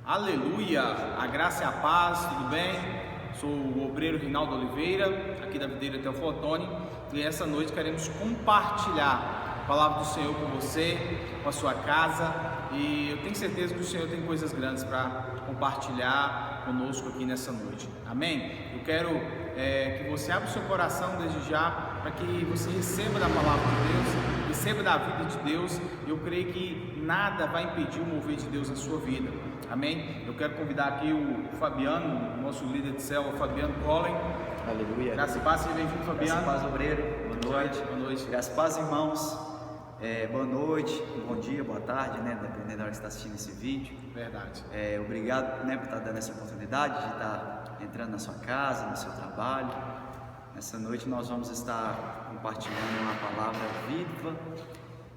Aleluia, a graça e a paz, tudo bem? Sou o obreiro Rinaldo Oliveira, aqui da Videira Teoflotone, e essa noite queremos compartilhar a palavra do Senhor com você, com a sua casa, e eu tenho certeza que o Senhor tem coisas grandes para compartilhar conosco aqui nessa noite, amém? Eu quero que você abra o seu coração desde já, para que você receba da palavra de Deus, receba da vida de Deus. Eu creio que nada vai impedir o mover de Deus na sua vida, amém? Eu quero convidar aqui o Fabiano, nosso líder de célula, Fabiano Collen. Aleluia. Graça e paz, seja bem-vindo, Fabiano. Graça e paz, obreiro. Boa noite. Boa noite. Graça e paz, irmãos. Boa noite, bom dia, boa tarde, né? Dependendo da hora que você está assistindo esse vídeo. Verdade. Obrigado, né, por estar dando essa oportunidade de estar entrando na sua casa, no seu trabalho. Nessa noite nós vamos estar compartilhando uma palavra viva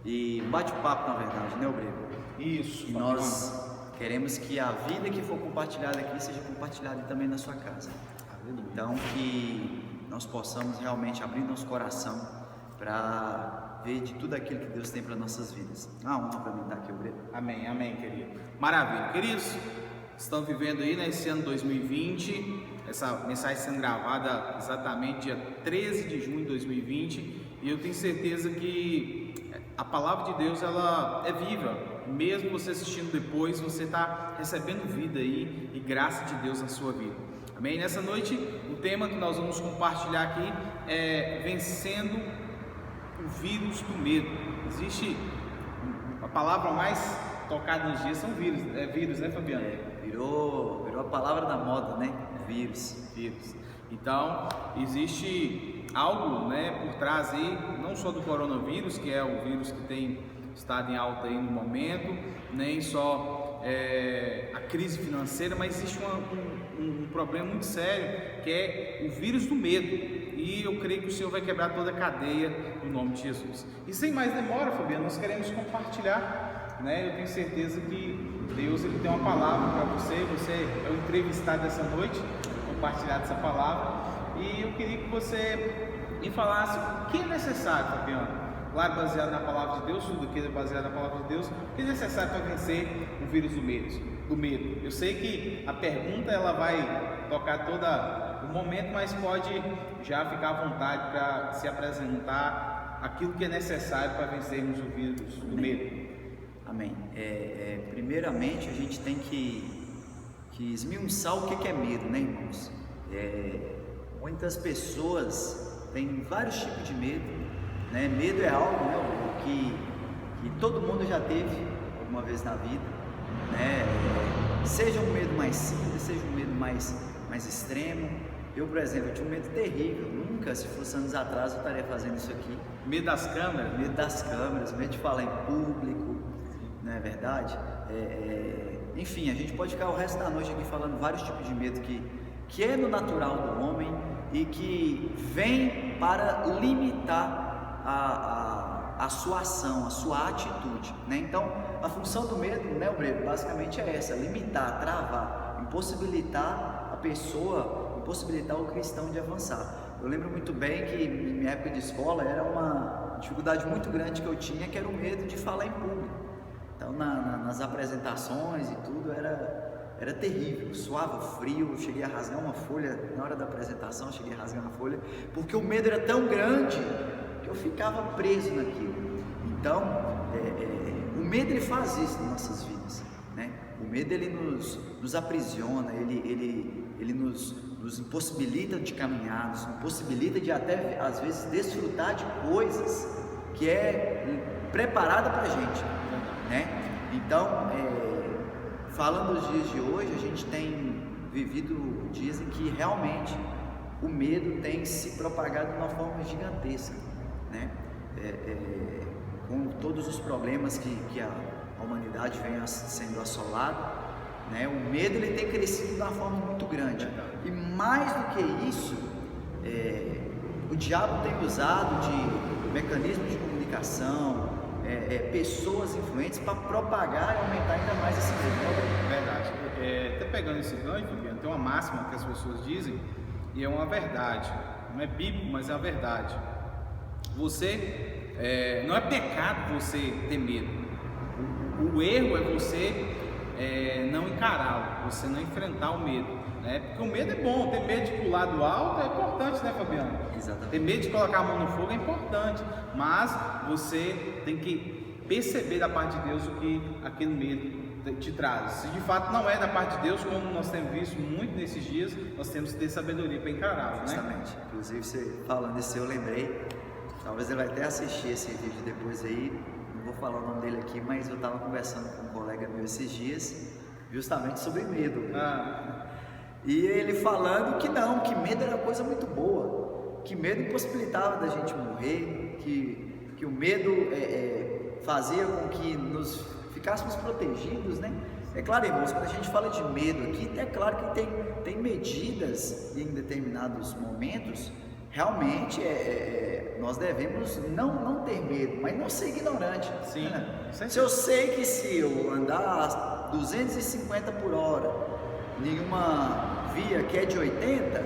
e bate-papo, na verdade, né, obreiro? Isso. E nós queremos que a vida que for compartilhada aqui seja compartilhada também na sua casa. Aleluia. Então, que nós possamos realmente abrir nosso coração para ver de tudo aquilo que Deus tem para nossas vidas. Uma honra para mim estar aqui, obreiro. Amém, amém, querido. Maravilha. Queridos, estão vivendo aí nesse ano 2020, essa mensagem sendo gravada exatamente dia 13 de junho de 2020, e eu tenho certeza que a palavra de Deus, ela é viva. Mesmo você assistindo depois, você está recebendo vida aí e graça de Deus na sua vida. Amém? Nessa noite, o tema que nós vamos compartilhar aqui é vencendo o vírus do medo. Existe a palavra mais tocada nos dias, são vírus, vírus, né, Fabiano? Virou a palavra da moda, né? Vírus. Então, existe algo, né, por trás aí, não só do coronavírus, que é o vírus que tem estado em alta aí no momento, nem só a crise financeira, mas existe um problema muito sério, que é o vírus do medo. E eu creio que o Senhor vai quebrar toda a cadeia no nome de Jesus. E sem mais demora, Fabiano, nós queremos compartilhar, né? Eu tenho certeza que Deus, ele tem uma palavra para você. Você é o entrevistado dessa noite, compartilhar essa palavra. E eu queria que você me falasse o que é necessário, Fabiano. Claro, baseado na palavra de Deus, tudo aqui é baseado na palavra de Deus. O que é necessário para vencer o vírus do medo? Eu sei que a pergunta ela vai tocar todo o momento, mas pode já ficar à vontade para se apresentar aquilo que é necessário para vencermos o vírus do medo. Amém. Primeiramente, a gente tem que esmiuçar o que é medo, né, irmãos? Muitas pessoas têm vários tipos de medo, né? Medo é algo, né, que todo mundo já teve alguma vez na vida, né? Seja um medo mais simples, seja um medo mais extremo. Eu, por exemplo, tinha um medo terrível. Nunca, se fosse anos atrás, eu estaria fazendo isso aqui. Medo das câmeras? Medo das câmeras, medo de falar em público, não é verdade? Enfim, a gente pode ficar o resto da noite aqui falando vários tipos de medo que é no natural do homem e que vem para limitar a sua ação, a sua atitude, né? Então, a função do medo, né, obreiro, basicamente é essa: limitar, travar, impossibilitar a pessoa, impossibilitar o cristão de avançar. Eu lembro muito bem que em minha época de escola era uma dificuldade muito grande que eu tinha, que era o medo de falar em público. Então, nas apresentações e tudo, era terrível, suava frio, eu cheguei a rasgar uma folha, na hora da apresentação eu cheguei a rasgar uma folha, porque o medo era tão grande que eu ficava preso naquilo. Então, o medo ele faz isso nas nossas vidas, né? O medo ele nos aprisiona, ele nos impossibilita de caminhar, nos impossibilita de até às vezes desfrutar de coisas que é preparada para a gente, né? Então, falando dos dias de hoje, a gente tem vivido dias em que realmente o medo tem se propagado de uma forma gigantesca, né? Com todos os problemas que a humanidade vem sendo assolada, né? O medo ele tem crescido de uma forma muito grande. E mais do que isso, o diabo tem usado de mecanismos de comunicação, pessoas influentes para propagar e aumentar ainda mais esse medo. Verdade. Até pegando esse gancho, Fabiano, tem uma máxima que as pessoas dizem e é uma verdade. Não é bíblico, mas é a verdade. Não é pecado você ter medo. O erro é você não encará-lo, você não enfrentar o medo, né? Porque o medo é bom, ter medo de pular do alto é importante, né, Fabiano? Exatamente. Ter medo de colocar a mão no fogo é importante, mas você tem que perceber da parte de Deus o que aquele medo te traz. Se de fato não é da parte de Deus, como nós temos visto muito nesses dias, nós temos que ter sabedoria para encará-lo, né? Justamente. Inclusive, você falando isso, eu lembrei, talvez ele vai até assistir esse vídeo depois aí, não vou falar o nome dele aqui, mas eu estava conversando com um colega meu esses dias, justamente sobre medo. E ele falando que não, que medo era coisa muito boa, que medo impossibilitava da gente morrer, que o medo fazia com que nos ficássemos protegidos, né? É claro, irmãos, quando a gente fala de medo aqui, é claro que tem medidas em determinados momentos, realmente nós devemos não ter medo, mas não ser ignorante. Sim. Né? Se eu sei que se eu andar 250 por hora em uma via que é de 80,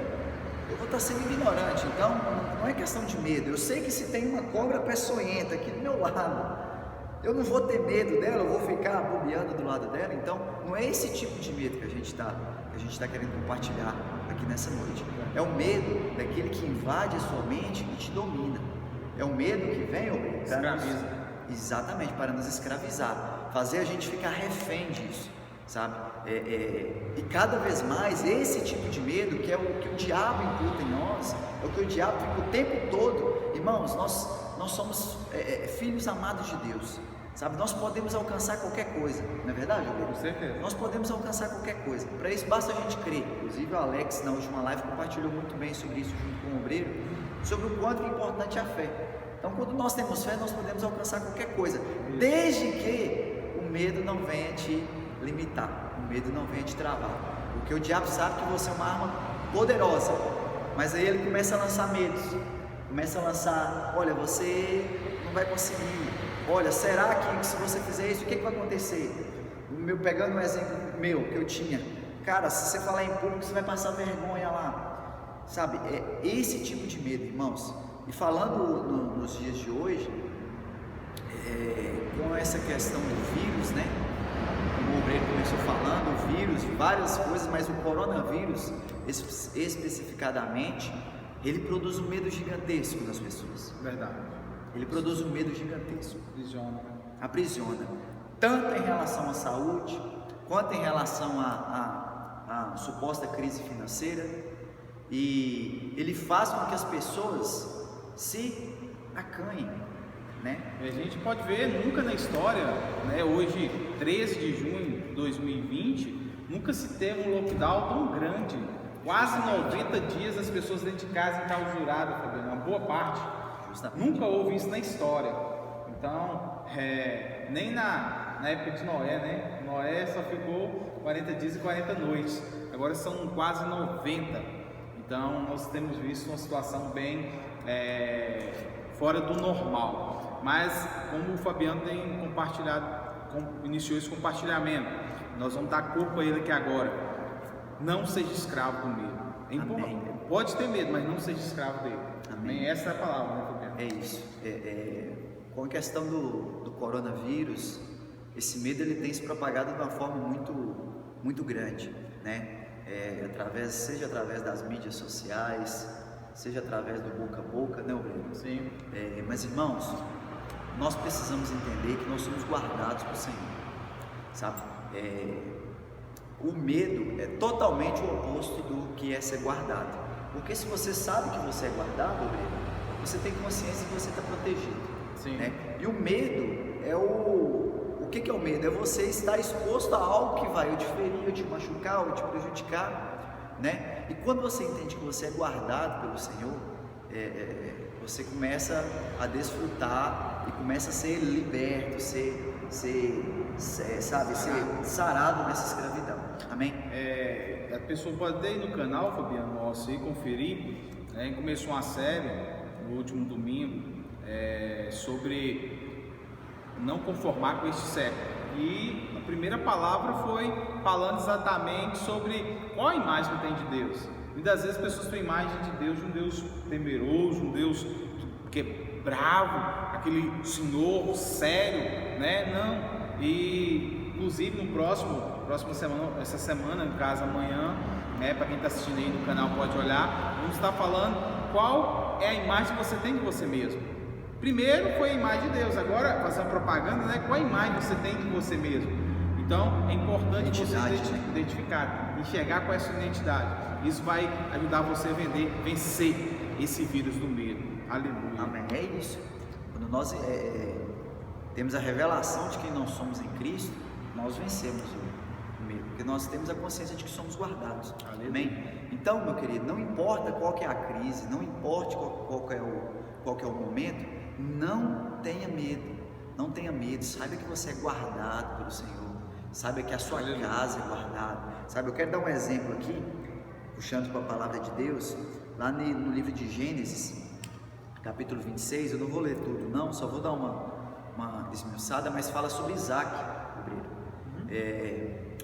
eu vou estar sendo ignorante. Então, não é questão de medo. Eu sei que se tem uma cobra peçonhenta aqui do meu lado, eu não vou ter medo dela, eu vou ficar bobeando do lado dela. Então, não é esse tipo de medo que a gente está querendo compartilhar aqui nessa noite. É o medo daquele que invade a sua mente e te domina. É o medo que vem, escraviza. Exatamente, para nos escravizar, fazer a gente ficar refém disso, sabe? E cada vez mais esse tipo de medo, que é o que o diabo imputa em nós, é o que o diabo fica o tempo todo. Irmãos, nós somos filhos amados de Deus, sabe? Nós podemos alcançar qualquer coisa, não é verdade, Alberto? Com certeza. Nós podemos alcançar qualquer coisa. Para isso basta a gente crer. Inclusive o Alex na última live compartilhou muito bem sobre isso junto com o obreiro, sobre o quanto é importante a fé. Então, quando nós temos fé, nós podemos alcançar qualquer coisa, desde que o medo não venha te limitar, o medo não venha te travar, porque o diabo sabe que você é uma arma poderosa, mas aí ele começa a lançar medos, começa a lançar, olha, você não vai conseguir, olha, será que se você fizer isso, o que vai acontecer? Pegando um exemplo meu, que eu tinha, cara, se você falar em público, você vai passar vergonha lá, sabe? É esse tipo de medo, irmãos. E falando nos dias de hoje, com essa questão do vírus, né? Como o obreiro começou falando, o vírus, várias coisas, mas o coronavírus, especificadamente, ele produz um medo gigantesco nas pessoas. Verdade. Ele produz um medo gigantesco. Aprisiona. Tanto em relação à saúde, quanto em relação à suposta crise financeira. E ele faz com que as pessoas se acanhem, né? E a gente pode ver, nunca na história, né, hoje 13 de junho de 2020, nunca se teve um lockdown tão grande, quase 90 dias as pessoas dentro de casa enclausuradas, uma boa parte. Justamente. Nunca houve isso na história. Então, nem na época de Noé, né? Noé só ficou 40 dias e 40 noites, agora são quase 90. Então, nós temos visto uma situação bem fora do normal. Mas, como o Fabiano tem compartilhado, iniciou esse compartilhamento, nós vamos dar corpo a ele aqui agora. Não seja escravo do medo. Amém. Pode ter medo, mas não seja escravo dele. Amém. Essa é a palavra, né, Fabiano? É isso. Com a questão do coronavírus, esse medo ele tem se propagado de uma forma muito grande, né? Seja através das mídias sociais, seja através do boca a boca, né, obreiro? Sim. Mas irmãos, nós precisamos entender que nós somos guardados por Senhor, sabe? O medo é totalmente o oposto do que é ser guardado, porque se você sabe que você é guardado, obreiro, você tem consciência que você está protegido. Sim. Né? E o medo é o que é o medo? É você estar exposto a algo que vai ou te ferir, ou te machucar, ou te prejudicar, né? E quando você entende que você é guardado pelo Senhor, você começa a desfrutar e começa a ser liberto, ser sarado nessa escravidão. Amém? A pessoa pode ir no canal, Fabiano, nosso, e conferir. Começou uma série no último domingo sobre não conformar com este século. E a primeira palavra foi falando exatamente sobre qual a imagem que tem de Deus. Muitas vezes as pessoas têm a imagem de Deus, de um Deus temeroso, um Deus que é bravo, aquele Senhor sério, né? Não. E inclusive no próxima semana, essa semana, no caso amanhã, né, para quem está assistindo aí no canal pode olhar, vamos estar falando qual é a imagem que você tem de você mesmo. Primeiro foi a imagem de Deus, agora fazer uma propaganda, né? Qual a imagem você tem de você mesmo? Então é importante você identificar, enxergar qual é a sua identidade. Isso vai ajudar você a vencer esse vírus do medo. Aleluia. Amém. É isso. Quando nós temos a revelação de quem nós somos em Cristo, nós vencemos o medo, porque nós temos a consciência de que somos guardados. Aleluia. Amém? Então, meu querido, não importa qual que é a crise, não importa qual que é o momento, não tenha medo. Não tenha medo. Saiba que você é guardado pelo Senhor. Saiba que a sua casa é guardada. Sabe, eu quero dar um exemplo aqui, puxando para a palavra de Deus, lá no livro de Gênesis, capítulo 26, eu não vou ler tudo não, só vou dar uma esmiuçada, mas fala sobre Isaac,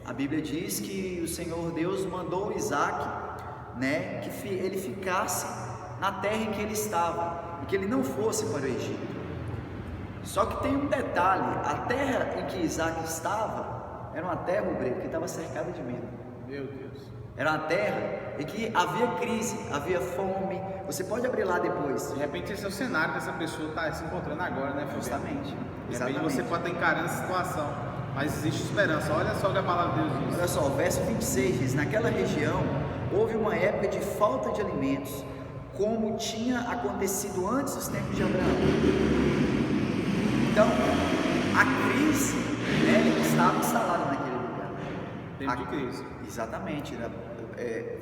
a Bíblia diz que o Senhor Deus mandou Isaac, né, que ele ficasse na terra em que ele estava, e que ele não fosse para o Egito. Só que tem um detalhe, a terra em que Isaac estava, era uma terra, que estava cercada de medo. Meu Deus. Era uma terra em que havia crise, havia fome. Você pode abrir lá depois. De repente esse é o cenário que essa pessoa está se encontrando agora, né, Fabiano? Justamente. De repente você pode estar encarando essa situação, mas existe esperança. Olha só o que a palavra de Deus diz. Olha só, o verso 26 diz: naquela região houve uma época de falta de alimentos, como tinha acontecido antes dos tempos de Abraão. Então, a crise, né, estava instalada naquele lugar. Tempo de crise. Exatamente, né?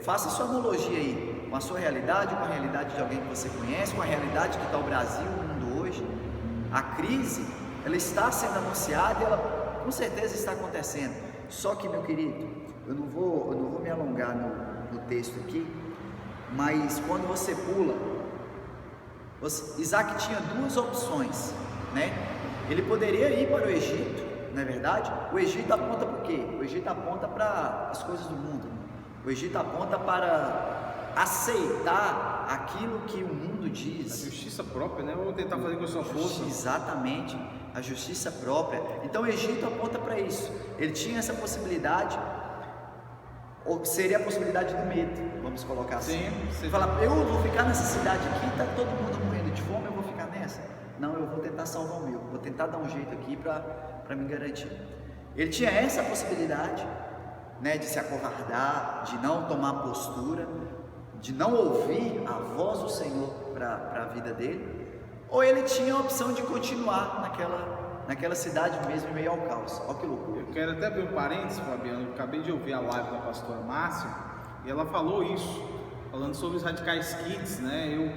Faça sua analogia aí com a sua realidade, com a realidade de alguém que você conhece, com a realidade que está o Brasil, o mundo hoje. A crise, ela está sendo anunciada e ela com certeza está acontecendo. Só que, meu querido, eu não vou me alongar no texto aqui, mas quando você pula, Isaac tinha duas opções, né? Ele poderia ir para o Egito, não é verdade? O Egito aponta para o quê? O Egito aponta para as coisas do mundo. O Egito aponta para aceitar aquilo que o mundo diz. A justiça própria, né? Eu vou tentar fazer com a sua força. Exatamente, a justiça própria. Então o Egito aponta para isso. Ele tinha essa possibilidade, ou seria a possibilidade do medo, vamos colocar assim. Sim. Você fala, eu vou ficar nessa cidade aqui, está todo mundo morrendo de fome, eu vou ficar nessa? Não, eu vou tentar salvar o meu, vou tentar dar um jeito aqui para me garantir. Ele tinha essa possibilidade, né, de se acovardar, de não tomar postura, de não ouvir a voz do Senhor para a vida dele, ou ele tinha a opção de continuar naquela cidade mesmo, em meio ao caos. Olha que loucura. Eu quero até abrir um parênteses, Fabiano. Eu acabei de ouvir a live da pastora Márcia e ela falou isso, falando sobre os radicais kids, né? Eu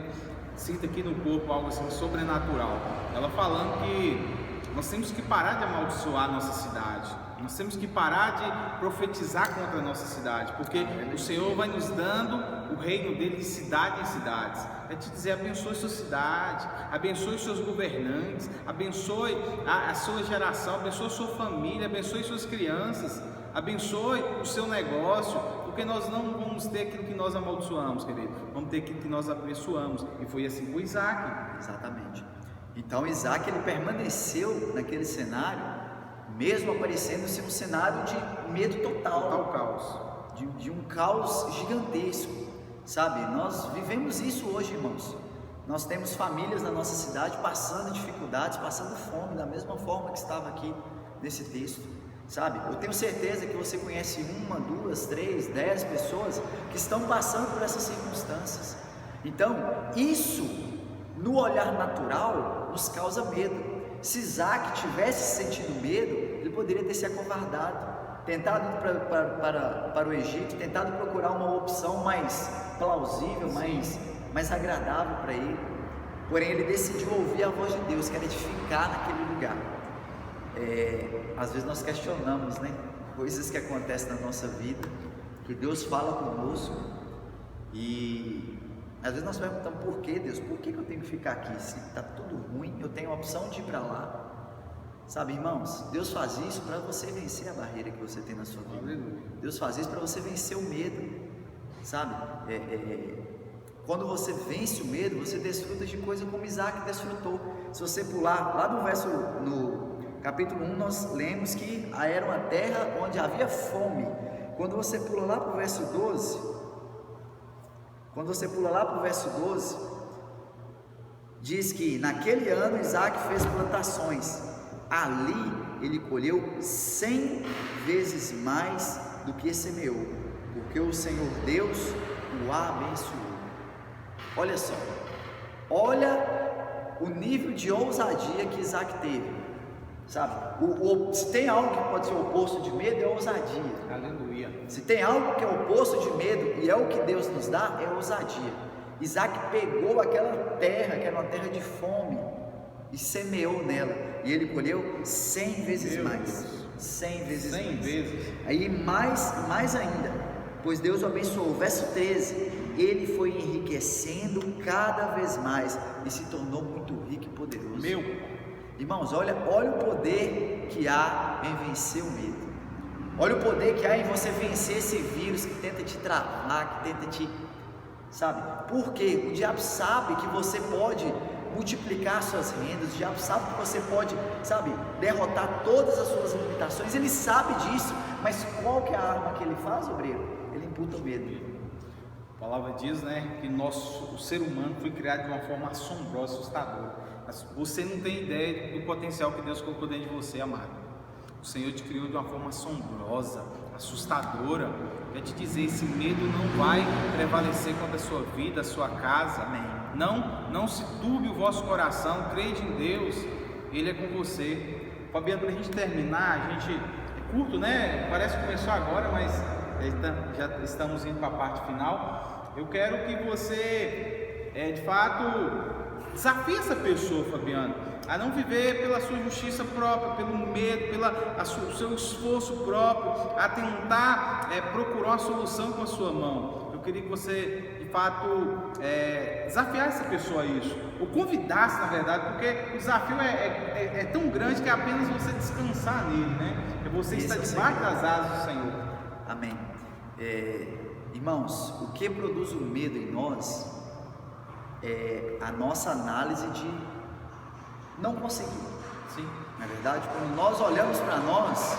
sinto aqui no corpo algo assim sobrenatural. Ela falando que nós temos que parar de amaldiçoar a nossa cidade. Nós temos que parar de profetizar contra a nossa cidade, porque o Senhor vai nos dando o reino dele de cidade em cidades. Vai te dizer, abençoe sua cidade, abençoe seus governantes, abençoe a sua geração, abençoe sua família, abençoe suas crianças, abençoe o seu negócio, porque nós não vamos ter aquilo que nós amaldiçoamos, querido, vamos ter aquilo que nós abençoamos. E foi assim com Isaac. Exatamente. Então Isaac, ele permaneceu naquele cenário, mesmo aparecendo-se um cenário de medo total Caos, de um caos gigantesco, sabe? Nós vivemos isso hoje, irmãos. Nós temos famílias na nossa cidade passando dificuldades, passando fome, da mesma forma que estava aqui nesse texto, sabe? Eu tenho certeza que você conhece 1, 2, 3, 10 pessoas que estão passando por essas circunstâncias. Então, isso, no olhar natural, nos causa medo. Se Isaac tivesse sentido medo, ele poderia ter se acovardado, tentado ir para o Egito, tentado procurar uma opção mais plausível, mais agradável para ele. Porém, ele decidiu ouvir a voz de Deus, que era de ficar naquele lugar. Às vezes nós questionamos, né? Coisas que acontecem na nossa vida, que Deus fala conosco, e às vezes nós perguntamos, por que Deus? Por que eu tenho que ficar aqui? Se está tudo ruim, eu tenho a opção de ir para lá. Sabe, irmãos, Deus faz isso para você vencer a barreira que você tem na sua vida. Deus faz isso para você vencer o medo, sabe? Quando você vence o medo, você desfruta de coisa como Isaac desfrutou. Se você pular lá no capítulo 1, nós lemos que era uma terra onde havia fome. Quando você pula lá para o verso 12, diz que naquele ano Isaac fez plantações, ali ele colheu 100 vezes mais do que semeou, porque o Senhor Deus o abençoou. Olha só, olha o nível de ousadia que Isaac teve, sabe? Se tem algo que pode ser o oposto de medo, é ousadia. Aleluia. Se tem algo que é o oposto de medo e é o que Deus nos dá, é ousadia. Isaac pegou aquela terra, que era uma terra de fome, e semeou nela, e ele colheu 100 vezes mais. 100 vezes mais. Aí mais ainda, pois Deus o abençoou. Verso 13, ele foi enriquecendo cada vez mais e se tornou muito rico e poderoso. Irmãos, olha o poder que há em vencer o medo. Olha o poder que há em você vencer esse vírus que tenta te travar, que tenta te... Sabe? Porque o diabo sabe que você pode multiplicar suas rendas, o diabo sabe que você pode, sabe, derrotar todas as suas limitações, ele sabe disso, mas qual que é a arma que ele faz, obreiro? Ele imputa o medo. A palavra diz, né, que o ser humano foi criado de uma forma assombrosa, assustadora. Você não tem ideia do potencial que Deus colocou dentro de você, amado. O Senhor te criou de uma forma assombrosa, assustadora. Quer te dizer, esse medo não vai prevalecer contra a sua vida, a sua casa. Amém. Não se turbe o vosso coração, crede em Deus, Ele é com você. Fabiano, para a gente terminar, é curto, né? Parece que começou agora, mas já estamos indo para a parte final. Eu quero que você, de fato, desafie essa pessoa, Fabiano, a não viver pela sua justiça própria, pelo medo, o seu esforço próprio, a tentar procurar uma solução com a sua mão. Eu queria que você, de fato, desafiasse essa pessoa a isso, ou convidasse, na verdade, porque o desafio é tão grande que é apenas você descansar nele, né? É você estar debaixo das asas do Senhor. Amém. Irmãos, o que produz o medo em nós é a nossa análise de não conseguir. Sim. Na verdade, quando nós olhamos para nós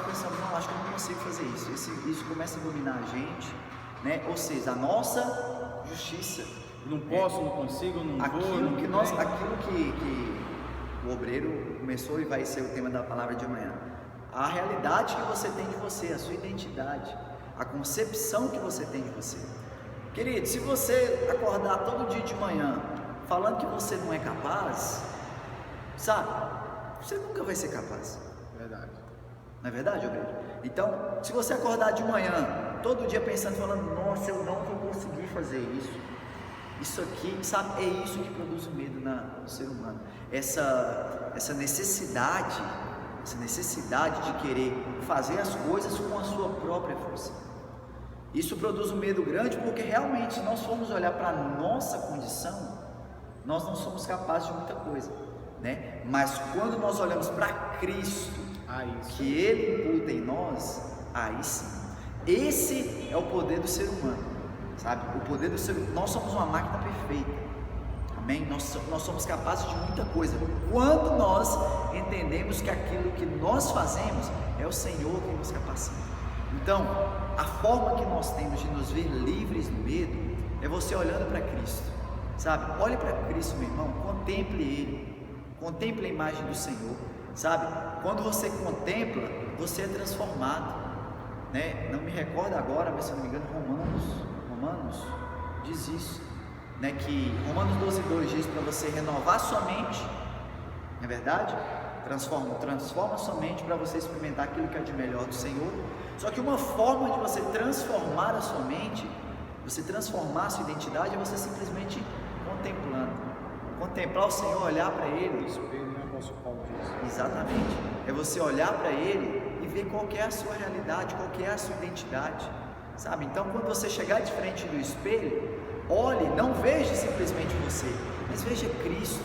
pensamos, não, acho que eu não consigo fazer isso. Isso começa a dominar a gente, né? Ou seja, a nossa justiça. Não posso, não consigo, não aquilo que o obreiro começou e vai ser o tema da palavra de amanhã. A realidade que você tem de você, a sua identidade, a concepção que você tem de você. Querido, se você acordar todo dia de manhã falando que você não é capaz, sabe, você nunca vai ser capaz. Verdade. Não é verdade, obreiro? Então, se você acordar de manhã, todo dia pensando, falando, nossa, eu não vou conseguir fazer isso aqui, sabe, é isso que produz o medo no ser humano. Essa necessidade de querer fazer as coisas com a sua própria força. Isso produz um medo grande, porque realmente, se nós formos olhar para a nossa condição, nós não somos capazes de muita coisa, né? Mas quando nós olhamos para Cristo, que Ele imputa em nós, aí sim. Esse é o poder do ser humano, sabe? O poder do ser humano. Nós somos uma máquina perfeita, amém? Nós somos capazes de muita coisa, quando nós entendemos que aquilo que nós fazemos é o Senhor que nos capacita. Então, a forma que nós temos de nos ver livres do medo é você olhando para Cristo, sabe? Olhe para Cristo, meu irmão, contemple Ele, contemple a imagem do Senhor, sabe? Quando você contempla, você é transformado, né? Não me recordo agora, mas se não me engano, Romanos diz isso, né? Que Romanos 12:2 diz para você renovar sua mente, não é verdade? Transforma sua mente para você experimentar aquilo que é de melhor do Senhor. Só que uma forma de você transformar a sua mente, você transformar a sua identidade, é você simplesmente contemplando. Contemplar o Senhor, olhar para Ele. Exatamente. É você olhar para Ele e ver qual que é a sua realidade, qual que é a sua identidade, sabe? Então, quando você chegar de frente do espelho, olhe, não veja simplesmente você, mas veja Cristo,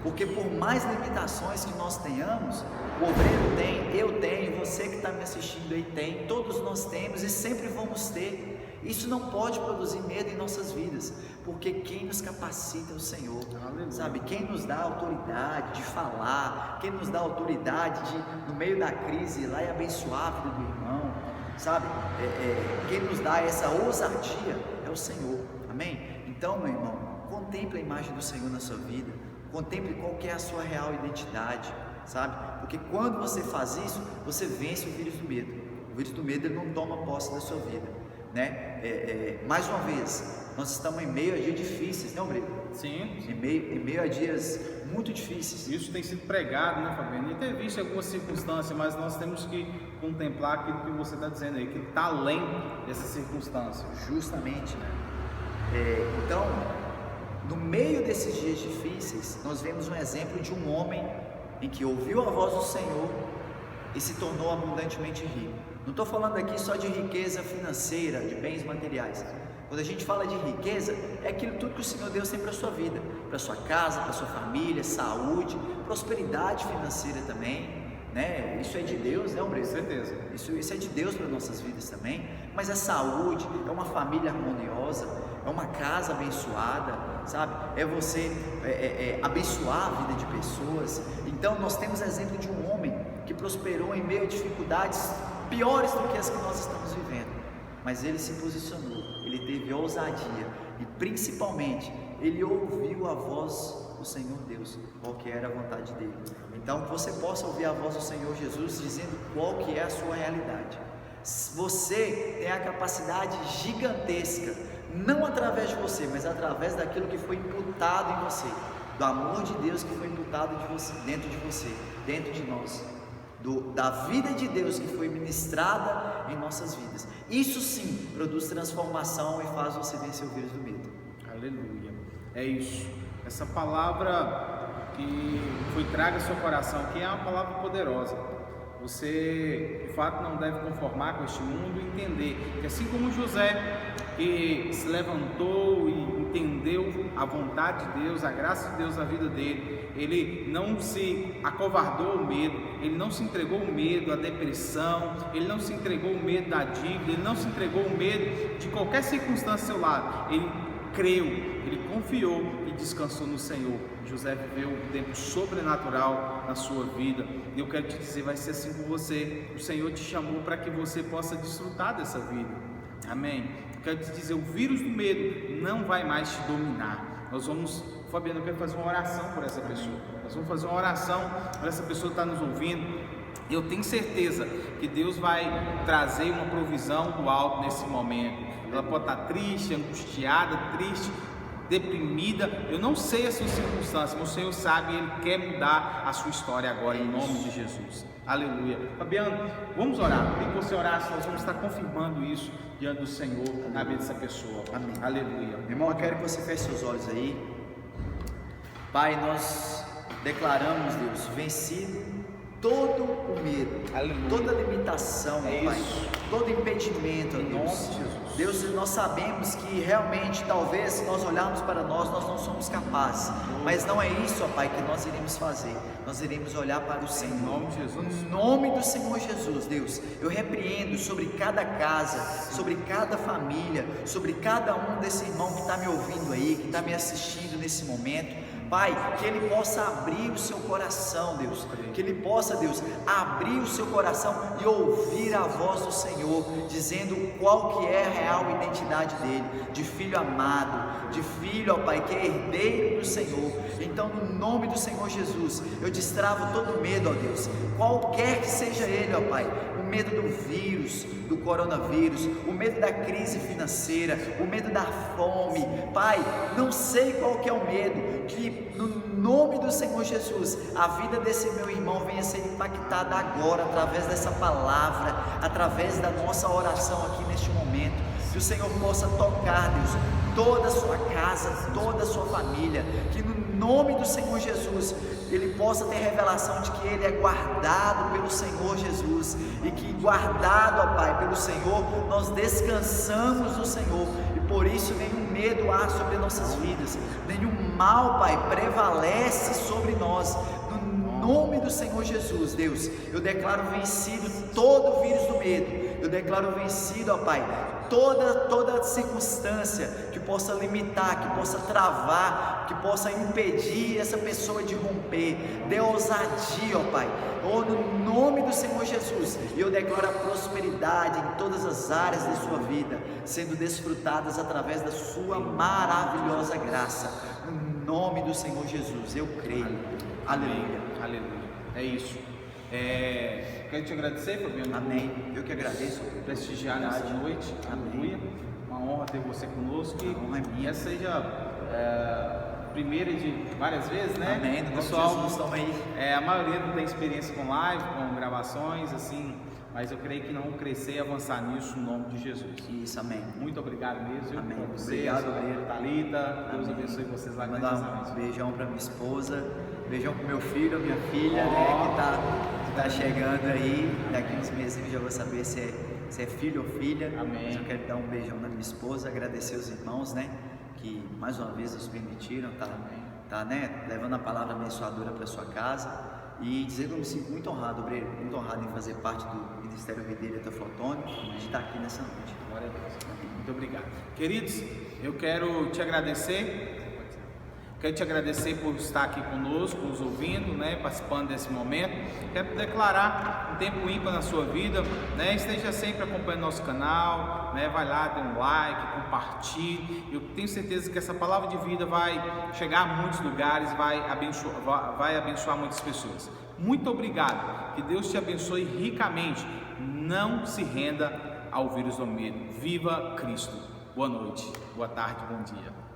porque por mais limitações que nós tenhamos, o obreiro tem, eu tenho, você que está me assistindo aí tem, todos nós temos e sempre vamos ter. Isso não pode produzir medo em nossas vidas, porque quem nos capacita é o Senhor, sabe? Quem nos dá a autoridade de falar, quem nos dá a autoridade de, no meio da crise, ir lá e abençoar a vida do irmão, sabe? Quem nos dá essa ousadia é o Senhor, amém? Então, meu irmão, contemple a imagem do Senhor na sua vida, contemple qual que é a sua real identidade, sabe? Porque quando você faz isso, você vence o vírus do medo. O vírus do medo, ele não toma posse da sua vida, né? Mais uma vez, nós estamos em meio a dias difíceis, não, Brito? Sim. Em meio a dias muito difíceis. Isso tem sido pregado, né, Fabiano? E ter visto algumas circunstâncias, mas nós temos que contemplar aquilo que você está dizendo aí, que está além dessas circunstâncias. Justamente, né? Então, no meio desses dias difíceis, nós vemos um exemplo de um homem em que ouviu a voz do Senhor e se tornou abundantemente rico. Não estou falando aqui só de riqueza financeira, de bens materiais. Quando a gente fala de riqueza, é aquilo tudo que o Senhor deu sempre para a sua vida, para a sua casa, para a sua família, saúde, prosperidade financeira também, né? Isso é de Deus, né, Homem? Com certeza. Isso é de Deus para nossas vidas também. Mas é saúde, é uma família harmoniosa, é uma casa abençoada, sabe? É você abençoar a vida de pessoas. Então nós temos exemplo de um homem que prosperou em meio a dificuldades piores do que as que nós estamos vivendo, mas ele se posicionou, ele teve ousadia e principalmente ele ouviu a voz do Senhor Deus, qual que era a vontade dele. Então que você possa ouvir a voz do Senhor Jesus dizendo qual que é a sua realidade. Você tem a capacidade gigantesca, não através de você, mas através daquilo que foi imputado em você, do amor de Deus que foi imputado dentro de você, dentro de nós, da vida de Deus que foi ministrada em nossas vidas. Isso sim produz transformação e faz você vencer o vírus do medo. Aleluia. É isso. Essa palavra que foi traga ao seu coração, que é uma palavra poderosa. Você, de fato, não deve conformar com este mundo e entender que assim como José, que se levantou e entendeu a vontade de Deus, a graça de Deus na vida dele, ele não se acovardou ao medo, ele não se entregou ao medo, à depressão, ele não se entregou ao medo da dívida, ele não se entregou ao medo de qualquer circunstância ao seu lado, ele creu, ele confiou e descansou no Senhor. José viveu um tempo sobrenatural na sua vida, e eu quero te dizer, vai ser assim com você. O Senhor te chamou para que você possa desfrutar dessa vida, amém? Eu quero te dizer, o vírus do medo não vai mais te dominar. Nós vamos, Fabiano, eu quero fazer uma oração por essa pessoa, nós vamos fazer uma oração para essa pessoa que está nos ouvindo. Eu tenho certeza que Deus vai trazer uma provisão do alto nesse momento. Ela pode estar triste, angustiada, triste, deprimida, eu não sei as suas circunstâncias, mas o Senhor sabe, Ele quer mudar a sua história agora, em nome de Jesus. Aleluia. Fabiano, vamos orar. Eu queria que você orasse, nós vamos estar confirmando isso diante do Senhor na vida dessa pessoa. Amém. Aleluia. Meu irmão, eu quero que você feche seus olhos aí. Pai, nós declaramos, Deus, vencido todo o medo, Aleluia. toda limitação, Pai, isso. todo impedimento, Em nome Deus. de Jesus. Deus, nós sabemos que realmente, talvez, se nós olharmos para nós não somos capazes, mas não é isso, ó Pai, que nós iremos fazer. Nós iremos olhar para o Senhor. Em nome de Jesus. Em nome do Senhor Jesus, Deus, eu repreendo sobre cada casa, sobre cada família, sobre cada um desse irmão que está me ouvindo aí, que está me assistindo nesse momento. Pai, que ele possa abrir o seu coração, Deus, que ele possa, Deus, abrir o seu coração e ouvir a voz do Senhor, dizendo qual que é a real identidade dele, de filho amado, de filho, ó Pai, que é herdeiro do Senhor. Então, no nome do Senhor Jesus, eu destravo todo medo, ó Deus, qualquer que seja ele, ó Pai, o medo do vírus, do coronavírus, o medo da crise financeira, o medo da fome, Pai, não sei qual que é o medo, que no nome do Senhor Jesus, a vida desse meu irmão venha a ser impactada agora, através dessa palavra, através da nossa oração aqui neste momento, que o Senhor possa tocar, Deus, toda a sua casa, toda a sua família, que no nome do Senhor Jesus, ele possa ter revelação de que ele é guardado pelo Senhor Jesus, e que guardado, ó Pai, pelo Senhor, nós descansamos no Senhor, e por isso nenhum medo há sobre nossas vidas, nenhum mal, Pai, prevalece sobre nós, no nome do Senhor Jesus, Deus, eu declaro vencido todo o vírus do medo. Eu declaro vencido, ó Pai, toda circunstância que possa limitar, que possa travar, que possa impedir essa pessoa de romper. Dê ousadia, ó Pai, no nome do Senhor Jesus. E eu declaro a prosperidade em todas as áreas de sua vida, sendo desfrutadas através da sua maravilhosa graça. No nome do Senhor Jesus, eu creio. Aleluia. Aleluia. É isso. Quero te agradecer, Fabiano. Amém. Eu que agradeço. Prestigiar nessa noite. Aleluia. Uma honra ter você conosco. A honra é minha. Essa seja a primeira de várias vezes, né? Amém. Pessoal, estamos aí. A maioria não tem experiência com live, com gravações, assim, mas eu creio que não vão crescer e avançar nisso no nome de Jesus. Isso, amém. Muito obrigado mesmo. Amém. Você, Obrigado, Pedro. Thalita. Deus abençoe vocês lá. Mandar um beijão para minha esposa, beijão pro meu filho, minha filha, né, que tá chegando aí. Daqui uns meses eu já vou saber se é filho ou filha. Amém. Mas eu quero dar um beijão na minha esposa, agradecer os irmãos, né, que mais uma vez nos permitiram, tá, né, levando a palavra abençoadora para sua casa. E dizer que eu me sinto muito honrado, Obreiro, muito honrado em fazer parte do Ministério Videira Teoflotone, de estar aqui nessa noite. Glória a Deus. Muito obrigado. Queridos, eu quero te agradecer. Quero te agradecer por estar aqui conosco, nos ouvindo, né, participando desse momento. Quero declarar um tempo ímpar na sua vida, né, esteja sempre acompanhando nosso canal, né, vai lá, dê um like, compartilhe. Eu tenho certeza que essa palavra de vida vai chegar a muitos lugares, vai abençoar muitas pessoas. Muito obrigado, que Deus te abençoe ricamente. Não se renda ao vírus do medo. Viva Cristo. Boa noite, boa tarde, bom dia.